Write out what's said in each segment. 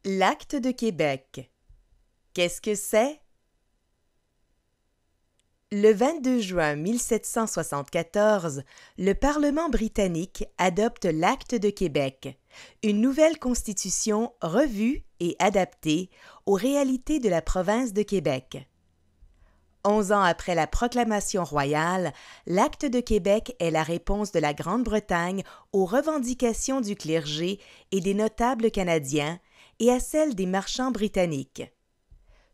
L'Acte de Québec. Qu'est-ce que c'est? Le 22 juin 1774, le Parlement britannique adopte l'Acte de Québec, une nouvelle constitution revue et adaptée aux réalités de la province de Québec. 11 ans après la proclamation royale, l'Acte de Québec est la réponse de la Grande-Bretagne aux revendications du clergé et des notables canadiens et à celles des marchands britanniques.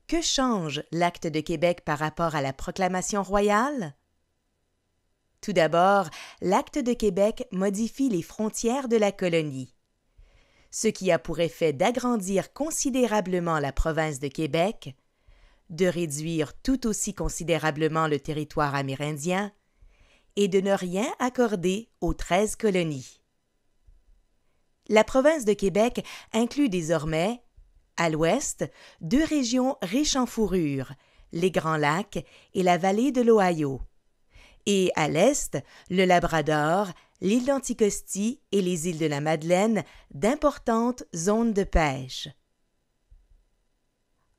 Que change l'Acte de Québec par rapport à la proclamation royale? Tout d'abord, l'Acte de Québec modifie les frontières de la colonie, ce qui a pour effet d'agrandir considérablement la province de Québec, de réduire tout aussi considérablement le territoire amérindien et de ne rien accorder aux 13 colonies. La province de Québec inclut désormais, à l'ouest, 2 régions riches en fourrure, les Grands Lacs et la vallée de l'Ohio, et à l'est, le Labrador, l'île d'Anticosti et les îles de la Madeleine, d'importantes zones de pêche.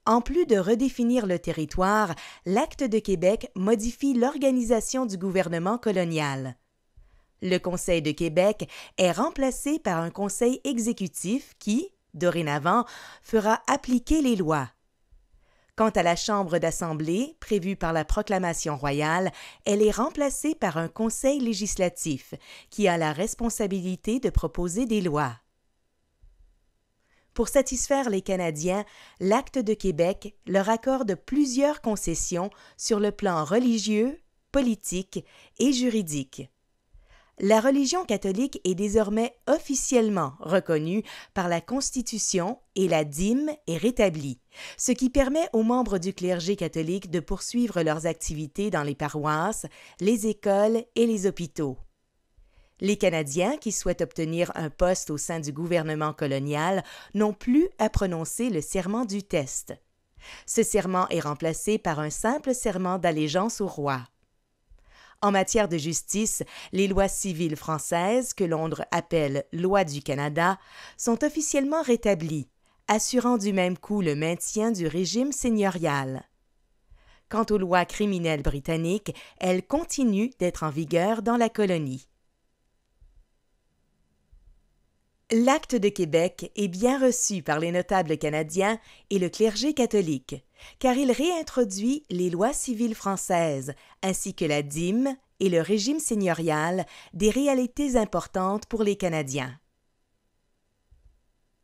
En plus de redéfinir le territoire, l'Acte de Québec modifie l'organisation du gouvernement colonial. Le Conseil de Québec est remplacé par un conseil exécutif qui, dorénavant, fera appliquer les lois. Quant à la Chambre d'Assemblée, prévue par la proclamation royale, elle est remplacée par un conseil législatif qui a la responsabilité de proposer des lois. Pour satisfaire les Canadiens, l'Acte de Québec leur accorde plusieurs concessions sur le plan religieux, politique et juridique. La religion catholique est désormais officiellement reconnue par la Constitution et la dîme est rétablie, ce qui permet aux membres du clergé catholique de poursuivre leurs activités dans les paroisses, les écoles et les hôpitaux. Les Canadiens qui souhaitent obtenir un poste au sein du gouvernement colonial n'ont plus à prononcer le serment du test. Ce serment est remplacé par un simple serment d'allégeance au roi. En matière de justice, les lois civiles françaises, que Londres appelle « Lois du Canada », sont officiellement rétablies, assurant du même coup le maintien du régime seigneurial. Quant aux lois criminelles britanniques, elles continuent d'être en vigueur dans la colonie. L'Acte de Québec est bien reçu par les notables canadiens et le clergé catholique, car il réintroduit les lois civiles françaises, ainsi que la dîme et le régime seigneurial, des réalités importantes pour les Canadiens.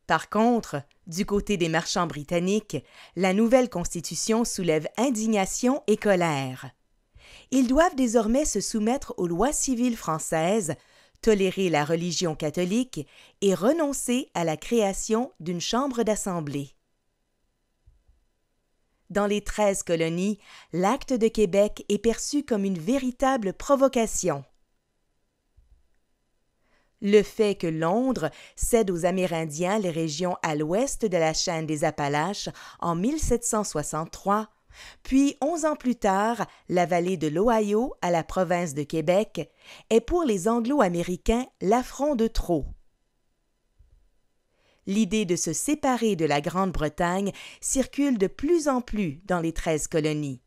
Par contre, du côté des marchands britanniques, la nouvelle Constitution soulève indignation et colère. Ils doivent désormais se soumettre aux lois civiles françaises, tolérer la religion catholique et renoncer à la création d'une chambre d'assemblée. Dans les 13 colonies, l'Acte de Québec est perçu comme une véritable provocation. Le fait que Londres cède aux Amérindiens les régions à l'ouest de la chaîne des Appalaches en 1763, puis 11 ans plus tard, la vallée de l'Ohio à la province de Québec, est pour les Anglo-Américains l'affront de trop. L'idée de se séparer de la Grande-Bretagne circule de plus en plus dans les 13 colonies.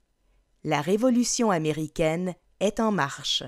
La Révolution américaine est en marche.